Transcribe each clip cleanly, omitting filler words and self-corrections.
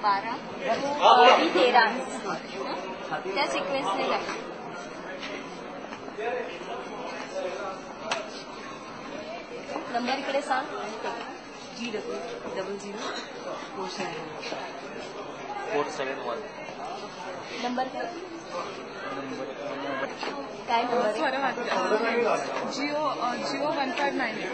12 आणि 13 त्या सिक्वेन्सने जाईल. नंबर इकडे सांग. G0047 नंबर काय नंबर जिओ 1598.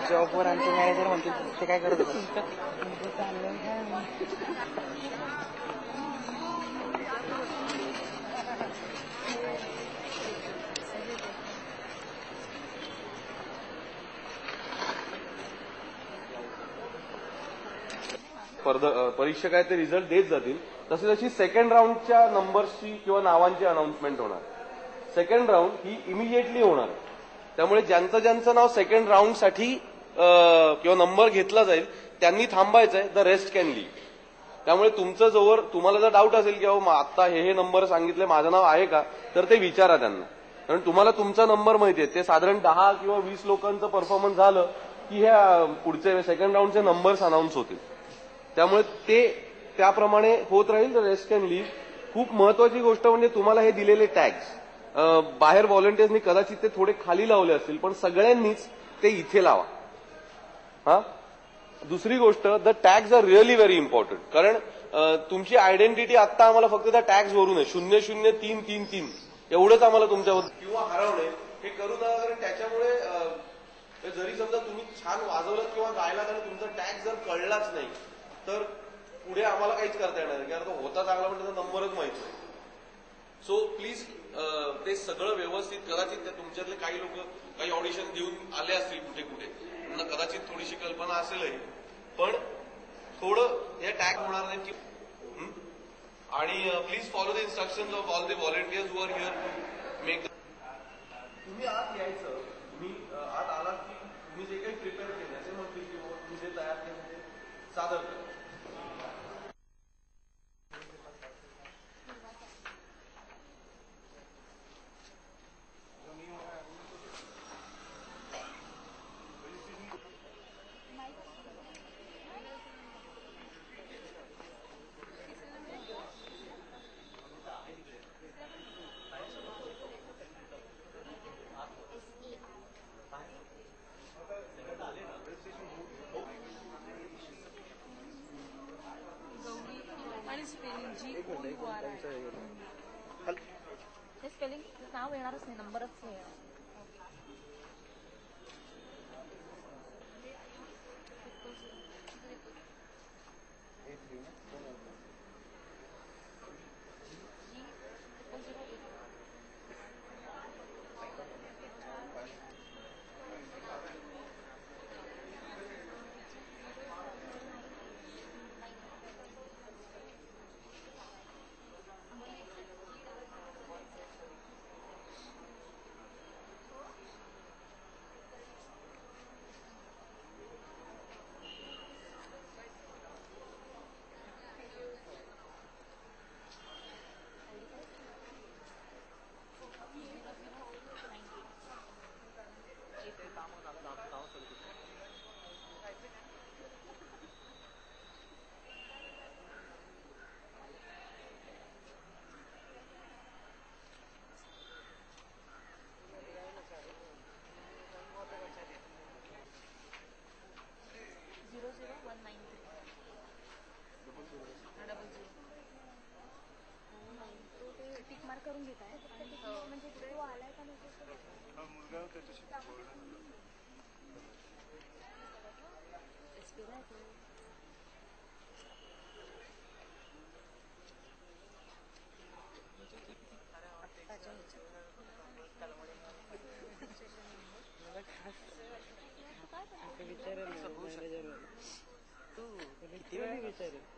जॉबवर आमचे मॅनेजर म्हणतील ते काय करत परीक्षा काय ते रिझल्ट देत जातील. तशी जशी सेकंड राऊंडच्या नंबर्सची किंवा नावांची अनाउन्समेंट होणार. सेकंड राऊंड ही इमिजिएटली होणार. त्यामुळे ज्यांचं ज्यांचं नाव सेकंड राऊंडसाठी किंवा नंबर घेतला जाईल त्यांनी थांबायचंय. The rest can leave. त्यामुळे तुमचं जोवर तुम्हाला जर डाऊट असेल की आता हे नंबर सांगितले माझं नाव आहे का, तर ते विचारा त्यांना. कारण तुम्हाला तुमचा नंबर माहितीये. ते साधारण 10 किंवा 20 लोकांचं परफॉर्मन्स झालं की ह्या पुढचे सेकंड राऊंडचे नंबर्स अनाऊन्स होतील. त्यामुळे ते त्याप्रमाणे होत राहील. The rest can leave. खूप महत्वाची गोष्ट म्हणजे तुम्हाला हे दिलेले टॅग्स बाहेर व्हॉलंटियर्सनी कदाचित ते थोडे खाली लावले असतील, पण सगळ्यांनीच ते इथे लावा. हा. दुसरी गोष्ट, the tags are really very important. कारण तुमची आयडेंटिटी आता आम्हाला फक्त त्या टॅग्स वरून आहे. 00333 एवढंच आम्हाला तुमच्यावर किंवा हरवणे हे करू नका. कारण त्याच्यामुळे जरी समजा तुम्ही छान वाजवलं किंवा गायलात आणि तुमचा टॅग जर कळलाच नाही तर पुढे आम्हाला काहीच करता येणार नाही. कारण तो होता चांगला पण त्याचा नंबरच माहिती नाही. सो प्लीज ते सगळं व्यवस्थित. कदाचित तुमच्यातले काही लोक काही ऑडिशन देऊन आले असतील कुठे कुठे, त्यांना कदाचित थोडीशी कल्पना असेलही, पण थोडं हे टॅग होणार नाही की. आणि please follow the instructions of all the volunteers who are here to make. तुम्ही आत यायचं. तुम्ही आत आलात की तुम्ही जे काही प्रिपेअर केले असे म्हणतील की तुम्ही जे तयार केले ते सादर करा. ते स्पेलिंग नाव येणारच नाही, नंबरच नाही. करून घेत आहे. म्हणजे तो आलाय का नाही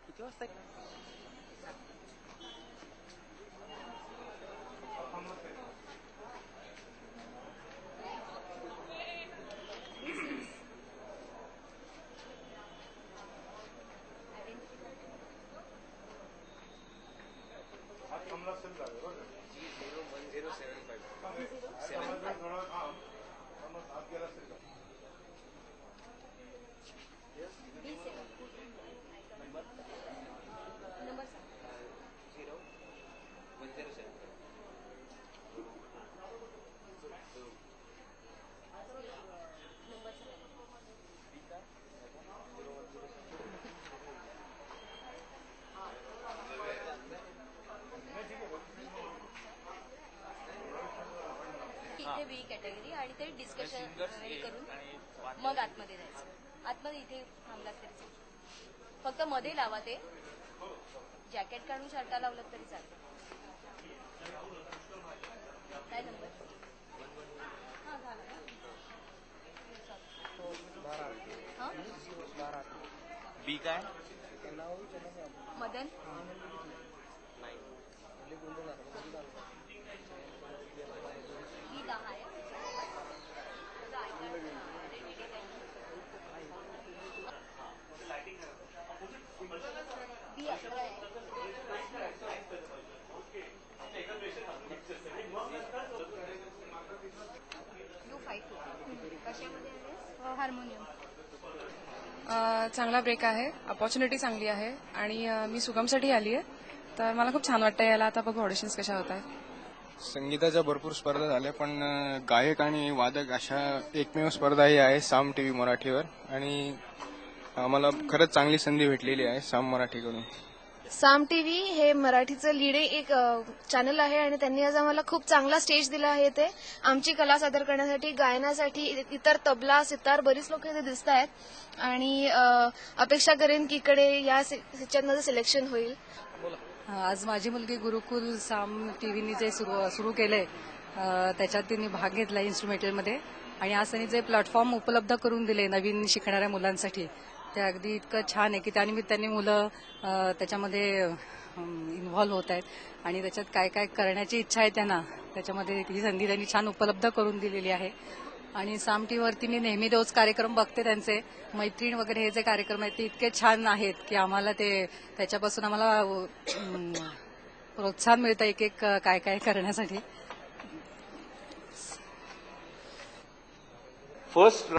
किती वाजता इथे बी कॅटेगरी आणि ते डिस्कशन करून मग आतमध्ये जायचं. आतमध्ये इथे थांबलात तरी चालेल. फक्त मध्ये लावा ते. जॅकेट काढून शर्टा लावलं तरी चालेल. काय नंबर? हा झाला ना. हा बी काय मदन ही 10 आहे. बी 11 आहे. यू 5 कशामध्ये आहे? हार्मोनियम. चांगला ब्रेक आहे, अपॉर्च्युनिटी चांगली आहे आणि मी सुगमसाठी आली आहे, तर मला खूप छान वाटतं याला. आता बघू ऑडिशन्स कशा होत आहेत. संगीताच्या भरपूर स्पर्धा झाल्या, पण गायक आणि वादक अशा एकमेव स्पर्धा ही आहे साम टीव्ही मराठीवर, आणि आम्हाला खरंच चांगली संधी भेटलेली आहे साम मराठीकडून. साम टीव्ही हे मराठीचं लीड एक चॅनल आहे आणि त्यांनी आज आम्हाला खूप चांगला स्टेज दिला आहे. ते आमची कला सादर करण्यासाठी, गायनासाठी इतर तबला, सितार बरीच लोक इथे दिसत आहेत आणि अपेक्षा करेन की इकडे या ह्याच्यात माझं सिलेक्शन होईल. आज माझी मुलगी गुरुकुल साम टीव्हीनी जे सुरू केलंय त्याच्यात तिने भाग घेतला इन्स्ट्रुमेंटलमध्ये, आणि आज त्यांनी जे प्लॅटफॉर्म उपलब्ध करून दिले नवीन शिकणाऱ्या मुलांसाठी, ते अगदी इतकं छान आहे की त्यानिमित्ताने मुलं त्याच्यामध्ये इन्व्हॉल्व्ह होत आहेत आणि त्याच्यात काय काय करण्याची इच्छा आहे त्यांना, त्याच्यामध्ये ही संधी त्यांनी छान उपलब्ध करून दिलेली आहे. आणि साम टीव्हीवरती मी नेहमी रोज कार्यक्रम बघते, त्यांचे मैत्रीण वगैरे हे जे कार्यक्रम आहेत ते इतके छान आहेत की आम्हाला ते त्याच्यापासून आम्हाला प्रोत्साहन मिळतं एक एक काय काय करण्यासाठी. फर्स्ट